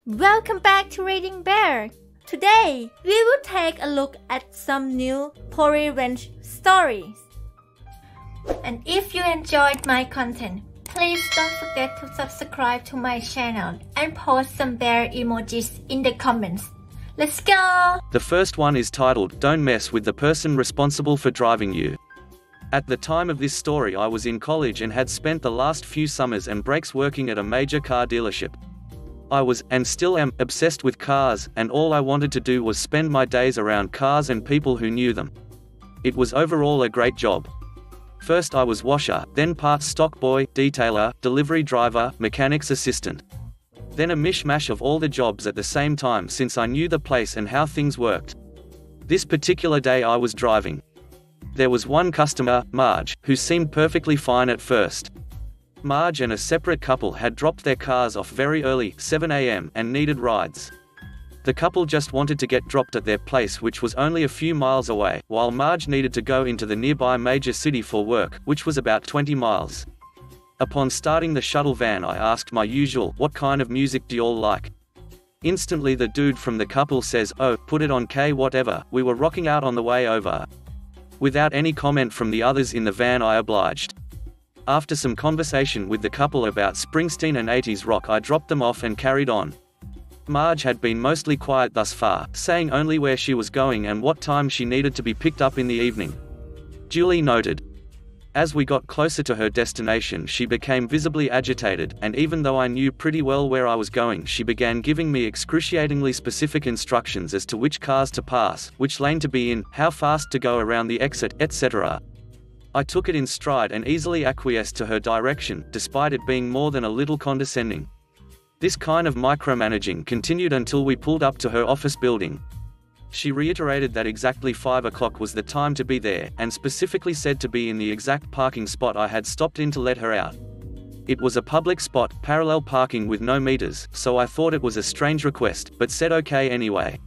Welcome back to ReadingBear. Today, we will take a look at some new revenge stories. And if you enjoyed my content, please don't forget to subscribe to my channel and post some bear emojis in the comments. Let's go! The first one is titled, "Don't Mess with the Person Responsible for Driving You." At the time of this story, I was in college and had spent the last few summers and breaks working at a major car dealership. I was, and still am, obsessed with cars, and all I wanted to do was spend my days around cars and people who knew them. It was overall a great job. First I was washer, then parts stock boy, detailer, delivery driver, mechanic's assistant. Then a mishmash of all the jobs at the same time since I knew the place and how things worked. This particular day I was driving. There was one customer, Marge, who seemed perfectly fine at first. Marge and a separate couple had dropped their cars off very early, 7 a.m., and needed rides. The couple just wanted to get dropped at their place, which was only a few miles away, while Marge needed to go into the nearby major city for work, which was about 20 miles. Upon starting the shuttle van, I asked my usual, "What kind of music do y'all like?" Instantly the dude from the couple says, "Oh, put it on K whatever." We were rocking out on the way over. Without any comment from the others in the van, I obliged. After some conversation with the couple about Springsteen and 80s rock, I dropped them off and carried on. Marge had been mostly quiet thus far, saying only where she was going and what time she needed to be picked up in the evening. Duly noted. As we got closer to her destination, she became visibly agitated, and even though I knew pretty well where I was going, she began giving me excruciatingly specific instructions as to which cars to pass, which lane to be in, how fast to go around the exit, etc. I took it in stride and easily acquiesced to her direction, despite it being more than a little condescending. This kind of micromanaging continued until we pulled up to her office building. She reiterated that exactly 5 o'clock was the time to be there, and specifically said to be in the exact parking spot I had stopped in to let her out. It was a public spot, parallel parking with no meters, so I thought it was a strange request, but said okay anyway.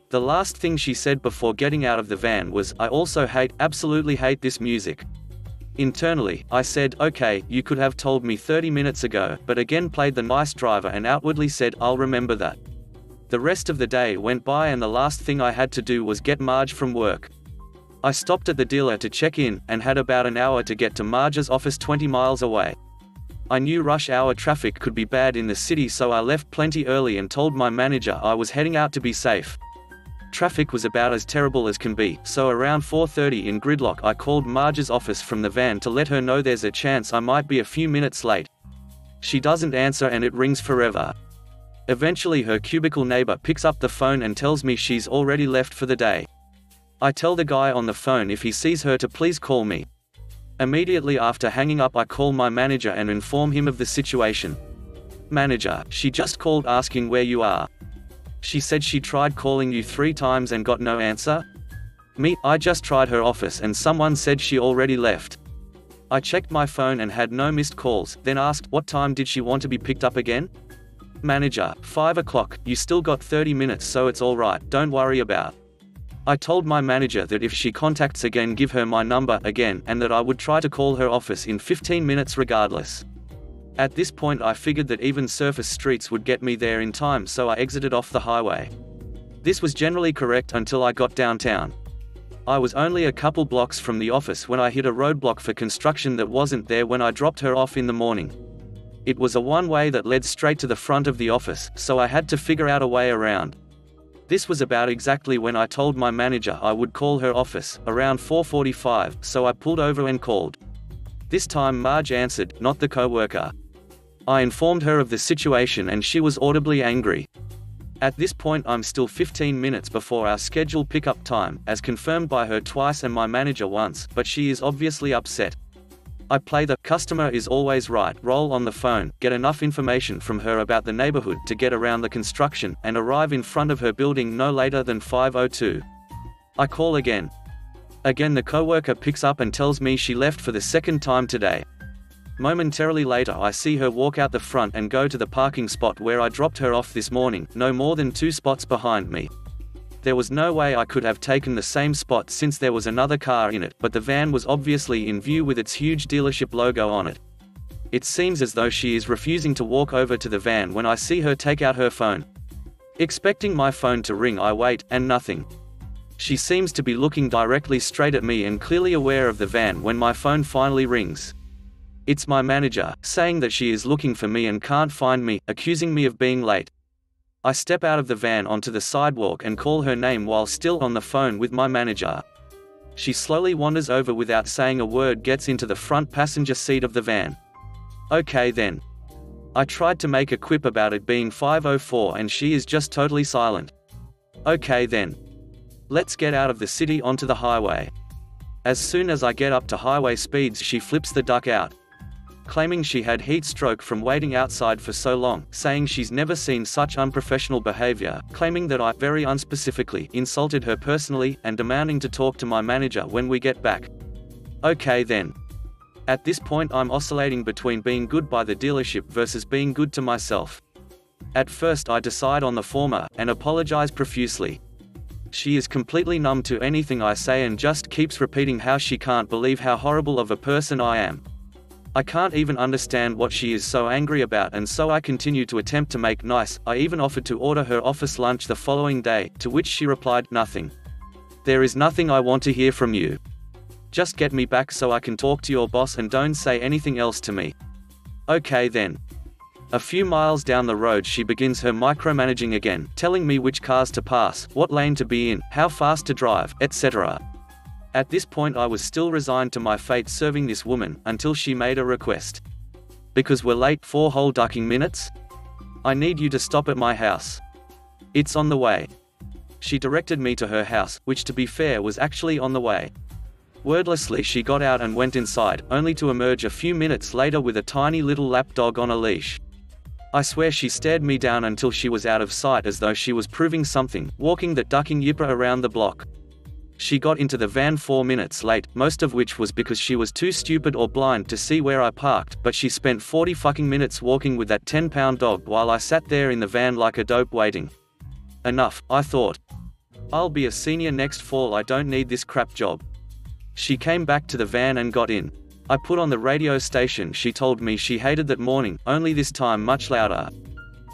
The last thing she said before getting out of the van was, "I also absolutely hate this music." Internally, I said, "Okay, you could have told me 30 minutes ago," but again played the nice driver and outwardly said, "I'll remember that." The rest of the day went by and the last thing I had to do was get Marge from work. I stopped at the dealer to check in, and had about an hour to get to Marge's office 20 miles away. I knew rush hour traffic could be bad in the city, so I left plenty early and told my manager I was heading out to be safe. Traffic was about as terrible as can be, so around 4:30 in gridlock I called Marge's office from the van to let her know there's a chance I might be a few minutes late. She doesn't answer and it rings forever. Eventually her cubicle neighbor picks up the phone and tells me she's already left for the day. I tell the guy on the phone if he sees her to please call me. Immediately after hanging up I call my manager and inform him of the situation. "Manager, she just called asking where you are. She said she tried calling you 3 times and got no answer." Me, "I just tried her office and someone said she already left." I checked my phone and had no missed calls, then asked, "What time did she want to be picked up again?" Manager, 5 o'clock, "You still got 30 minutes so it's alright, don't worry about." I told my manager that if she contacts again give her my number again, and that I would try to call her office in 15 minutes regardless. At this point I figured that even surface streets would get me there in time, so I exited off the highway. This was generally correct until I got downtown. I was only a couple blocks from the office when I hit a roadblock for construction that wasn't there when I dropped her off in the morning. It was a one-way that led straight to the front of the office, so I had to figure out a way around. This was about exactly when I told my manager I would call her office, around 4:45, so I pulled over and called. This time Marge answered, not the co-worker. I informed her of the situation and she was audibly angry. At this point I'm still 15 minutes before our scheduled pickup time, as confirmed by her twice and my manager once, but she is obviously upset. I play the "customer is always right" role on the phone, get enough information from her about the neighborhood to get around the construction, and arrive in front of her building no later than 5:02. I call again. Again the coworker picks up and tells me she left for the second time today. Momentarily later I see her walk out the front and go to the parking spot where I dropped her off this morning, no more than 2 spots behind me. There was no way I could have taken the same spot since there was another car in it, but the van was obviously in view with its huge dealership logo on it. It seems as though she is refusing to walk over to the van when I see her take out her phone. Expecting my phone to ring, I wait, and nothing. She seems to be looking directly straight at me and clearly aware of the van when my phone finally rings. It's my manager, saying that she is looking for me and can't find me, accusing me of being late. I step out of the van onto the sidewalk and call her name while still on the phone with my manager. She slowly wanders over without saying a word, gets into the front passenger seat of the van. Okay then. I tried to make a quip about it being 5:04 and she is just totally silent. Okay then. Let's get out of the city onto the highway. As soon as I get up to highway speeds, she flips the duck out, claiming she had heat stroke from waiting outside for so long, saying she's never seen such unprofessional behavior, claiming that I, very unspecifically, insulted her personally, and demanding to talk to my manager when we get back. Okay then. At this point I'm oscillating between being good by the dealership versus being good to myself. At first I decide on the former, and apologize profusely. She is completely numb to anything I say and just keeps repeating how she can't believe how horrible of a person I am. I can't even understand what she is so angry about, and so I continue to attempt to make nice. I even offered to order her office lunch the following day, to which she replied, "Nothing. There is nothing I want to hear from you. Just get me back so I can talk to your boss and don't say anything else to me." Okay then. A few miles down the road she begins her micromanaging again, telling me which cars to pass, what lane to be in, how fast to drive, etc. At this point I was still resigned to my fate serving this woman, until she made a request. "Because we're late 4 whole ducking minutes? I need you to stop at my house. It's on the way." She directed me to her house, which to be fair was actually on the way. Wordlessly she got out and went inside, only to emerge a few minutes later with a tiny little lap dog on a leash. I swear she stared me down until she was out of sight, as though she was proving something, walking that ducking yipper around the block. She got into the van 4 minutes late, most of which was because she was too stupid or blind to see where I parked, but she spent 40 fucking minutes walking with that 10-pound dog while I sat there in the van like a dope waiting. Enough, I thought. I'll be a senior next fall, I don't need this crap job. She came back to the van and got in. I put on the radio station. She told me she hated that morning, only this time much louder.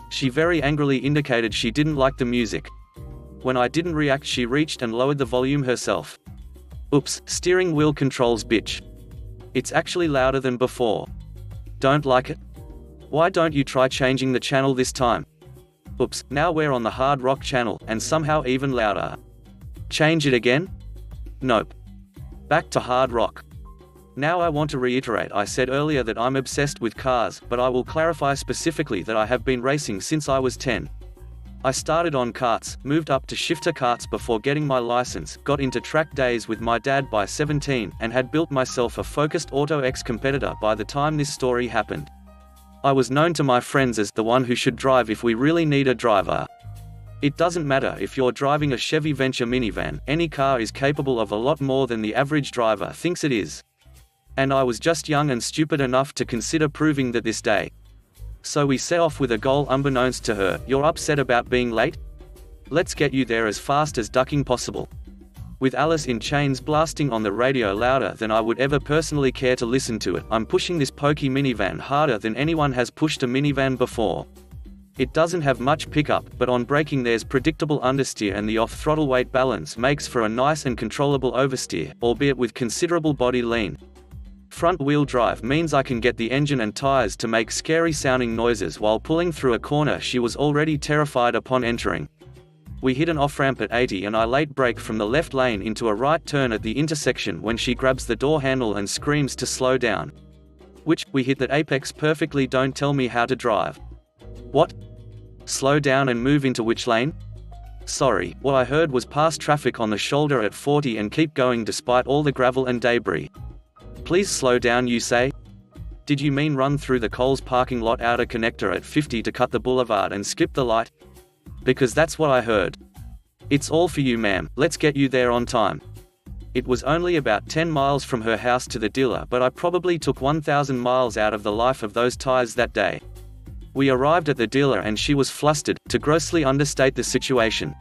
She very angrily indicated she didn't like the music. When I didn't react, she reached and lowered the volume herself. Oops, steering wheel controls, bitch. It's actually louder than before. Don't like it? Why don't you try changing the channel this time? Oops, now we're on the hard rock channel, and somehow even louder. Change it again? Nope. Back to hard rock. Now I want to reiterate, I said earlier that I'm obsessed with cars, but I will clarify specifically that I have been racing since I was 10. I started on karts, moved up to shifter karts before getting my license, got into track days with my dad by 17, and had built myself a focused Auto X competitor by the time this story happened. I was known to my friends as the one who should drive if we really need a driver. It doesn't matter if you're driving a Chevy Venture minivan, any car is capable of a lot more than the average driver thinks it is. And I was just young and stupid enough to consider proving that this day. So we set off with a goal unbeknownst to her. You're upset about being late? Let's get you there as fast as ducking possible. With Alice in Chains blasting on the radio louder than I would ever personally care to listen to it, I'm pushing this pokey minivan harder than anyone has pushed a minivan before. It doesn't have much pickup, but on braking there's predictable understeer, and the off-throttle weight balance makes for a nice and controllable oversteer, albeit with considerable body lean. Front-wheel drive means I can get the engine and tires to make scary-sounding noises while pulling through a corner she was already terrified upon entering. We hit an off-ramp at 80 and I late brake from the left lane into a right turn at the intersection when she grabs the door handle and screams to slow down. Which, we hit that apex perfectly. Don't tell me how to drive. What? Slow down and move into which lane? Sorry, what I heard was pass traffic on the shoulder at 40 and keep going despite all the gravel and debris. Please slow down, you say? Did you mean run through the Coles parking lot outer connector at 50 to cut the boulevard and skip the light? Because that's what I heard. It's all for you, ma'am, let's get you there on time. It was only about 10 miles from her house to the dealer, but I probably took 1,000 miles out of the life of those tires that day. We arrived at the dealer and she was flustered, to grossly understate the situation.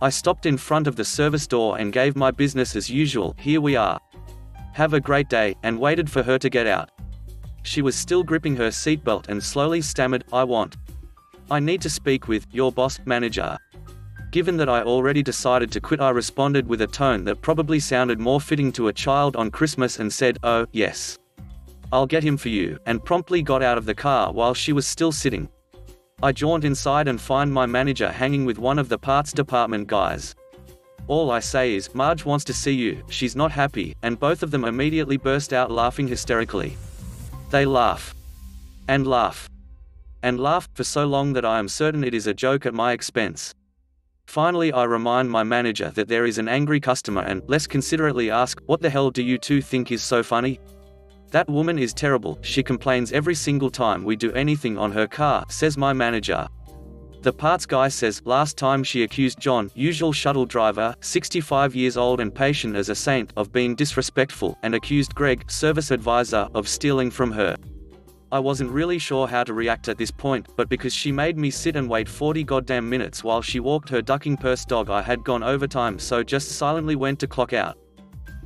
I stopped in front of the service door and gave my business as usual, here we are. Have a great day, and waited for her to get out. She was still gripping her seatbelt and slowly stammered, I want I need to speak with your boss, manager. Given that I already decided to quit, I responded with a tone that probably sounded more fitting to a child on Christmas and said, "Oh, yes. I'll get him for you," and promptly got out of the car while she was still sitting. I jaunt inside and find my manager hanging with one of the parts department guys. All I say is, "Marge wants to see you, she's not happy," and both of them immediately burst out laughing hysterically. They laugh. And laugh. And laugh, for so long that I am certain it is a joke at my expense. Finally I remind my manager that there is an angry customer and, less considerately, ask, "What the hell do you two think is so funny? That woman is terrible, she complains every single time we do anything on her car," says my manager. The parts guy says, "Last time she accused John, usual shuttle driver, 65 years old and patient as a saint, of being disrespectful, and accused Greg, service advisor, of stealing from her." I wasn't really sure how to react at this point, but because she made me sit and wait 40 goddamn minutes while she walked her ducking purse dog, I had gone overtime, so just silently went to clock out.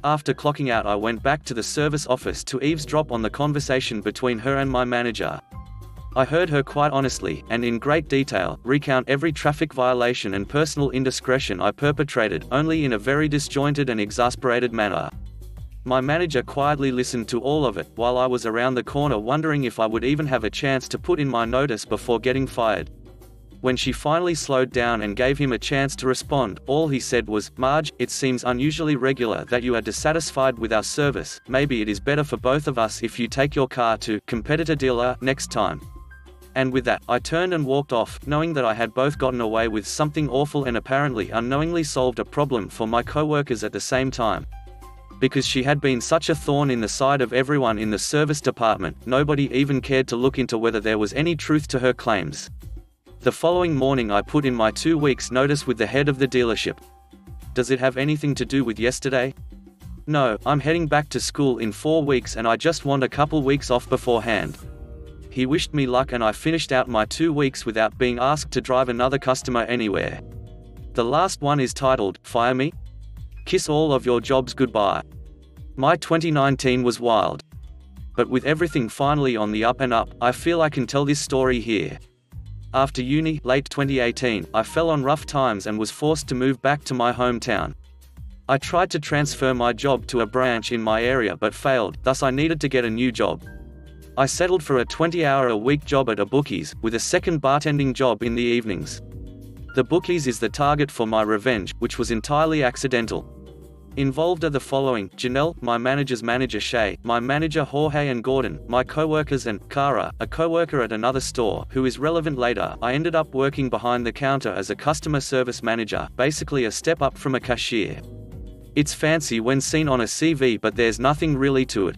After clocking out, I went back to the service office to eavesdrop on the conversation between her and my manager. I heard her quite honestly, and in great detail, recount every traffic violation and personal indiscretion I perpetrated, only in a very disjointed and exasperated manner. My manager quietly listened to all of it, while I was around the corner wondering if I would even have a chance to put in my notice before getting fired. When she finally slowed down and gave him a chance to respond, all he said was, "Marge, it seems unusually regular that you are dissatisfied with our service. Maybe it is better for both of us if you take your car to competitor dealer next time." And with that, I turned and walked off, knowing that I had both gotten away with something awful and apparently unknowingly solved a problem for my coworkers at the same time. Because she had been such a thorn in the side of everyone in the service department, nobody even cared to look into whether there was any truth to her claims. The following morning I put in my 2 weeks' notice with the head of the dealership. Does it have anything to do with yesterday? No, I'm heading back to school in 4 weeks and I just want a couple weeks off beforehand. He wished me luck and I finished out my 2 weeks without being asked to drive another customer anywhere. The last one is titled, "Fire Me? Kiss all of your jobs goodbye." My 2019 was wild. But with everything finally on the up and up, I feel I can tell this story here. After uni, late 2018, I fell on rough times and was forced to move back to my hometown. I tried to transfer my job to a branch in my area but failed, thus I needed to get a new job. I settled for a 20-hour-a-week job at a Bookies, with a second bartending job in the evenings. The Bookies is the target for my revenge, which was entirely accidental. Involved are the following: Janelle, my manager's manager Shay, my manager Jorge and Gordon, my co-workers, and Cara, a co-worker at another store, who is relevant later. I ended up working behind the counter as a customer service manager, basically a step up from a cashier. It's fancy when seen on a CV, but there's nothing really to it.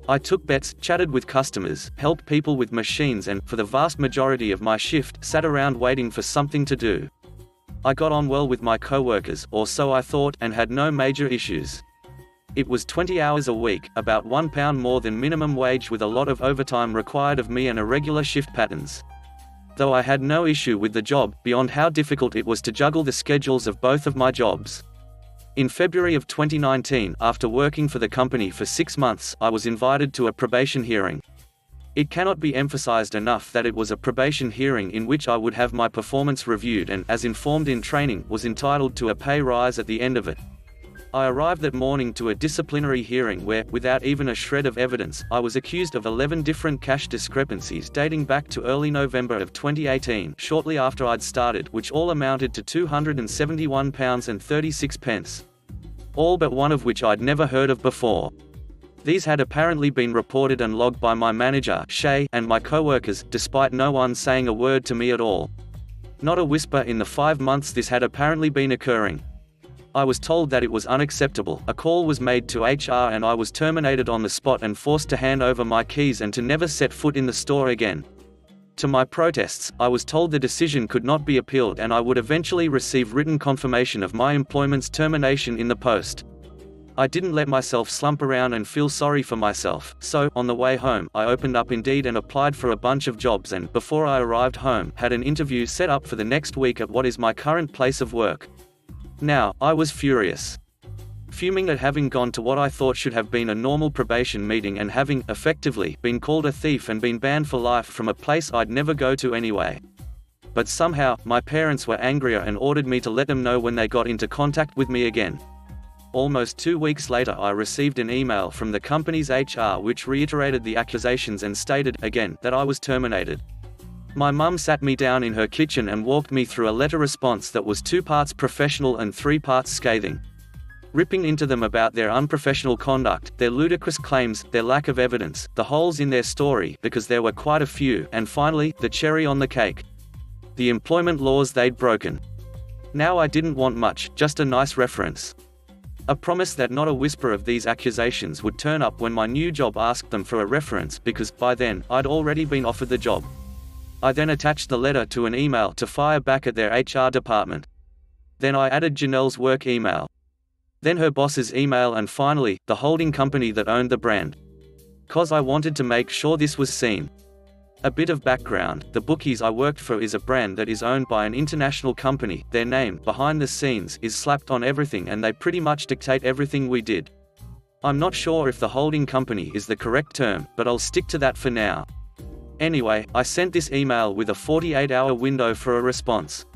I took bets, chatted with customers, helped people with machines, and, for the vast majority of my shift, sat around waiting for something to do. I got on well with my co-workers, or so I thought, and had no major issues. It was 20 hours a week, about £1 more than minimum wage, with a lot of overtime required of me and irregular shift patterns. Though I had no issue with the job, beyond how difficult it was to juggle the schedules of both of my jobs. In February of 2019, after working for the company for 6 months, I was invited to a probation hearing. It cannot be emphasized enough that it was a probation hearing in which I would have my performance reviewed and, as informed in training, was entitled to a pay rise at the end of it. I arrived that morning to a disciplinary hearing where, without even a shred of evidence, I was accused of 11 different cash discrepancies dating back to early November of 2018, shortly after I'd started, which all amounted to £271.36. All but one of which I'd never heard of before. These had apparently been reported and logged by my manager, Shay, and my co-workers, despite no one saying a word to me at all. Not a whisper in the 5 months this had apparently been occurring. I was told that it was unacceptable. A call was made to HR and I was terminated on the spot and forced to hand over my keys and to never set foot in the store again. To my protests, I was told the decision could not be appealed and I would eventually receive written confirmation of my employment's termination in the post. I didn't let myself slump around and feel sorry for myself, so, on the way home, I opened up Indeed and applied for a bunch of jobs and, before I arrived home, had an interview set up for the next week at what is my current place of work. Now, I was furious. Fuming at having gone to what I thought should have been a normal probation meeting and having, effectively, been called a thief and been banned for life from a place I'd never go to anyway. but somehow, my parents were angrier and ordered me to let them know when they got into contact with me again. Almost 2 weeks later I received an email from the company's HR which reiterated the accusations and stated, again, that I was terminated. My mum sat me down in her kitchen and walked me through a letter response that was 2 parts professional and 3 parts scathing. Ripping into them about their unprofessional conduct, their ludicrous claims, their lack of evidence, the holes in their story, because there were quite a few, and finally, the cherry on the cake. The employment laws they'd broken. Now I didn't want much, just a nice reference. A promise that not a whisper of these accusations would turn up when my new job asked them for a reference because, by then, I'd already been offered the job. I then attached the letter to an email to fire back at their HR department. Then I added Janelle's work email. Then her boss's email and finally, the holding company that owned the brand. 'Cause I wanted to make sure this was seen. A bit of background, the bookies I worked for is a brand that is owned by an international company. Their name, behind the scenes, is slapped on everything and they pretty much dictate everything we did. I'm not sure if the holding company is the correct term, but I'll stick to that for now. Anyway, I sent this email with a 48-hour window for a response.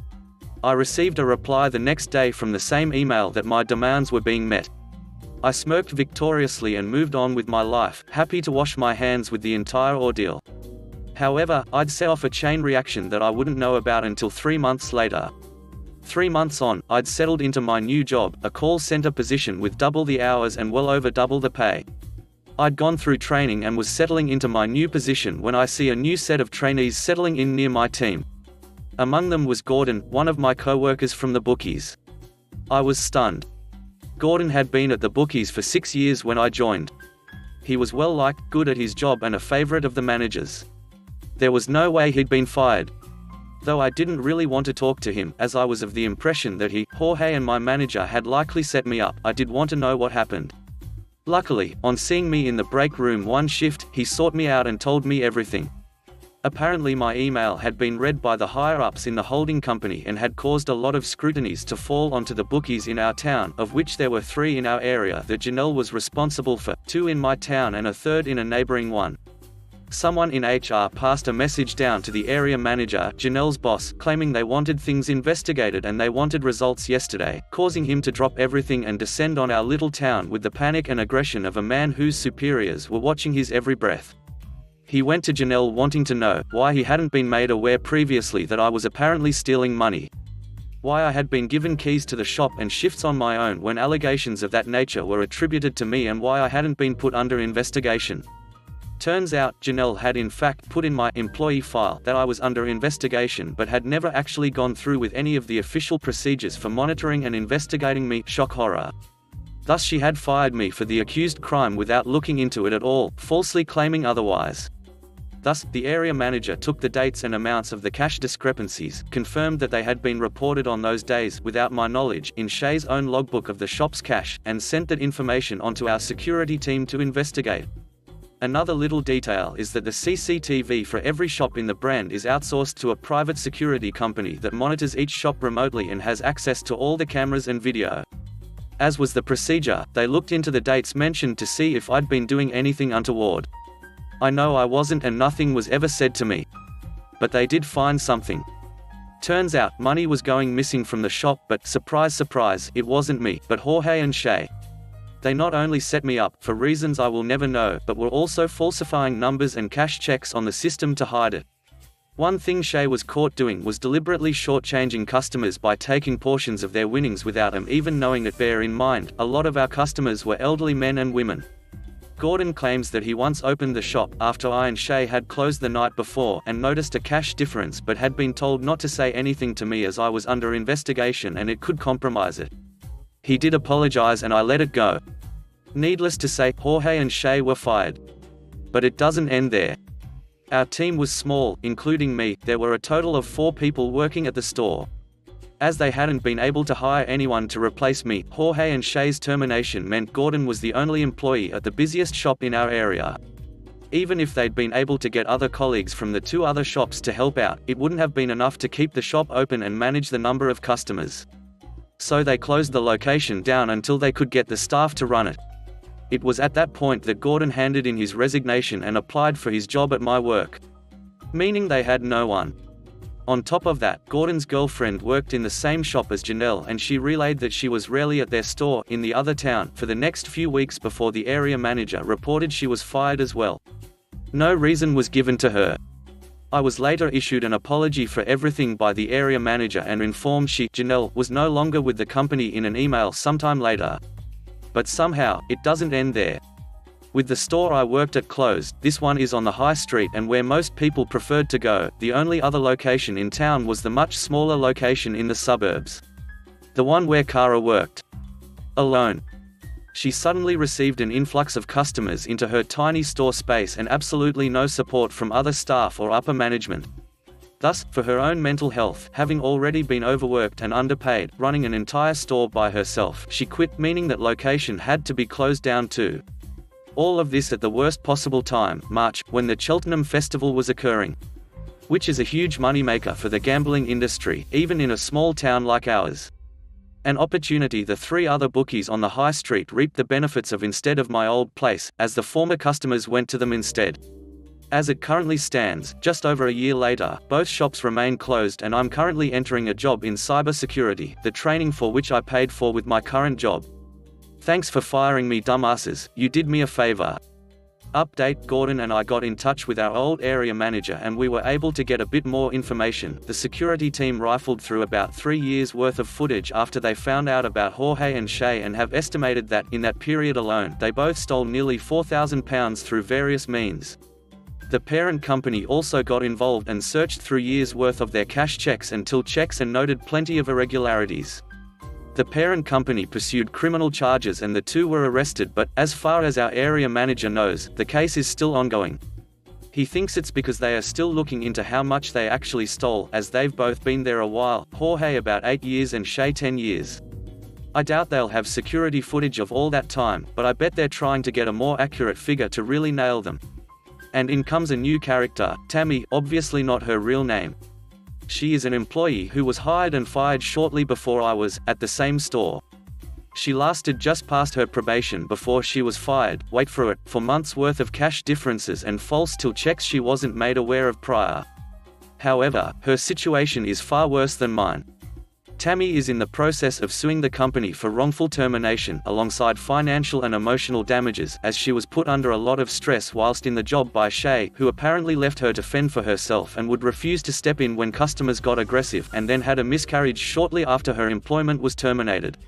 I received a reply the next day from the same email that my demands were being met. I smirked victoriously and moved on with my life, happy to wash my hands with the entire ordeal. However, I'd set off a chain reaction that I wouldn't know about until 3 months later. 3 months on, I'd settled into my new job, a call center position with double the hours and well over double the pay. I'd gone through training and was settling into my new position when I see a new set of trainees settling in near my team. Among them was Gordon, one of my co-workers from the bookies. I was stunned. Gordon had been at the bookies for 6 years when I joined. He was well liked, good at his job and a favorite of the managers. There was no way he'd been fired. Though I didn't really want to talk to him, as I was of the impression that he, Jorge and my manager had likely set me up, I did want to know what happened. Luckily, on seeing me in the break room one shift, he sought me out and told me everything. Apparently my email had been read by the higher-ups in the holding company and had caused a lot of scrutinies to fall onto the bookies in our town, of which there were 3 in our area that Janelle was responsible for, 2 in my town and a 3rd in a neighboring one. Someone in HR passed a message down to the area manager, Janelle's boss, claiming they wanted things investigated and they wanted results yesterday, causing him to drop everything and descend on our little town with the panic and aggression of a man whose superiors were watching his every breath. He went to Janelle wanting to know why he hadn't been made aware previously that I was apparently stealing money. Why I had been given keys to the shop and shifts on my own when allegations of that nature were attributed to me and why I hadn't been put under investigation. Turns out, Janelle had in fact put in my employee file that I was under investigation but had never actually gone through with any of the official procedures for monitoring and investigating me. Shock horror. Thus she had fired me for the accused crime without looking into it at all, falsely claiming otherwise. Thus, the area manager took the dates and amounts of the cash discrepancies, confirmed that they had been reported on those days without my knowledge in Shay's own logbook of the shop's cash, and sent that information onto our security team to investigate. Another little detail is that the CCTV for every shop in the brand is outsourced to a private security company that monitors each shop remotely and has access to all the cameras and video. As was the procedure, they looked into the dates mentioned to see if I'd been doing anything untoward. I know I wasn't and nothing was ever said to me. But they did find something. Turns out, money was going missing from the shop but, surprise surprise, it wasn't me, but Jorge and Shay. They not only set me up, for reasons I will never know, but were also falsifying numbers and cash checks on the system to hide it. One thing Shay was caught doing was deliberately shortchanging customers by taking portions of their winnings without them even knowing it. Bear in mind, a lot of our customers were elderly men and women. Gordon claims that he once opened the shop after I and Shay had closed the night before and noticed a cash difference but had been told not to say anything to me as I was under investigation and it could compromise it. He did apologize and I let it go. Needless to say, Jorge and Shay were fired. But it doesn't end there. Our team was small, including me. There were a total of 4 people working at the store. As they hadn't been able to hire anyone to replace me, Jorge and Shay's termination meant Gordon was the only employee at the busiest shop in our area. Even if they'd been able to get other colleagues from the 2 other shops to help out, it wouldn't have been enough to keep the shop open and manage the number of customers. So they closed the location down until they could get the staff to run it. It was at that point that Gordon handed in his resignation and applied for his job at my work. Meaning they had no one. On top of that, Gordon's girlfriend worked in the same shop as Janelle, and she relayed that she was rarely at their store in the other town for the next few weeks before the area manager reported she was fired as well. No reason was given to her. I was later issued an apology for everything by the area manager and informed she, Janelle, was no longer with the company in an email sometime later. But somehow, it doesn't end there. With the store I worked at closed, this one is on the high street and where most people preferred to go, the only other location in town was the much smaller location in the suburbs. The one where Kara worked. Alone. She suddenly received an influx of customers into her tiny store space and absolutely no support from other staff or upper management. Thus, for her own mental health, having already been overworked and underpaid, running an entire store by herself, she quit, meaning that location had to be closed down too. All of this at the worst possible time, March, when the Cheltenham Festival was occurring. Which is a huge moneymaker for the gambling industry, even in a small town like ours. An opportunity the 3 other bookies on the high street reaped the benefits of instead of my old place, as the former customers went to them instead. As it currently stands, just over a year later, both shops remain closed and I'm currently entering a job in cybersecurity, the training for which I paid for with my current job. Thanks for firing me, dumbasses, you did me a favor. Update: Gordon and I got in touch with our old area manager and we were able to get a bit more information. The security team rifled through about 3 years worth of footage after they found out about Jorge and Shay and have estimated that, in that period alone, they both stole nearly £4,000 through various means. The parent company also got involved and searched through years worth of their cash checks and till checks and noted plenty of irregularities. The parent company pursued criminal charges and the 2 were arrested, but, as far as our area manager knows, the case is still ongoing. He thinks it's because they are still looking into how much they actually stole, as they've both been there a while, Jorge about 8 years and Shay 10 years. I doubt they'll have security footage of all that time, but I bet they're trying to get a more accurate figure to really nail them. And in comes a new character, Tammy, obviously not her real name. She is an employee who was hired and fired shortly before I was, at the same store. She lasted just past her probation before she was fired, wait for it, for months worth of cash differences and false till checks she wasn't made aware of prior. However, her situation is far worse than mine. Tammy is in the process of suing the company for wrongful termination alongside financial and emotional damages, as she was put under a lot of stress whilst in the job by Shay, who apparently left her to fend for herself and would refuse to step in when customers got aggressive, and then had a miscarriage shortly after her employment was terminated.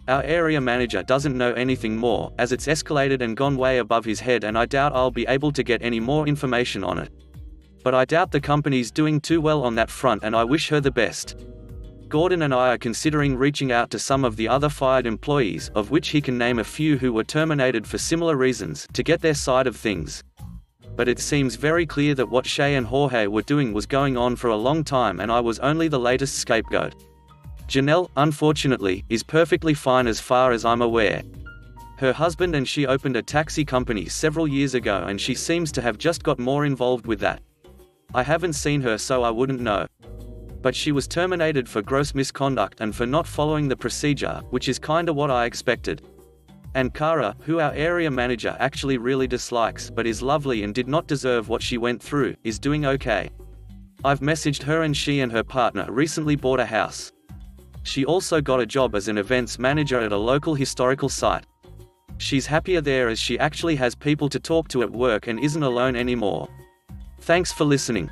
Our area manager doesn't know anything more, as it's escalated and gone way above his head, and I doubt I'll be able to get any more information on it. But I doubt the company's doing too well on that front, and I wish her the best. Gordon and I are considering reaching out to some of the other fired employees, of which he can name a few who were terminated for similar reasons, to get their side of things. But it seems very clear that what Shay and Jorge were doing was going on for a long time, and I was only the latest scapegoat. Janelle, unfortunately, is perfectly fine as far as I'm aware. Her husband and she opened a taxi company several years ago and she seems to have just got more involved with that. I haven't seen her, so I wouldn't know. But she was terminated for gross misconduct and for not following the procedure, which is kinda what I expected. And Kara, who our area manager actually really dislikes but is lovely and did not deserve what she went through, is doing okay. I've messaged her and she and her partner recently bought a house. She also got a job as an events manager at a local historical site. She's happier there as she actually has people to talk to at work and isn't alone anymore. Thanks for listening.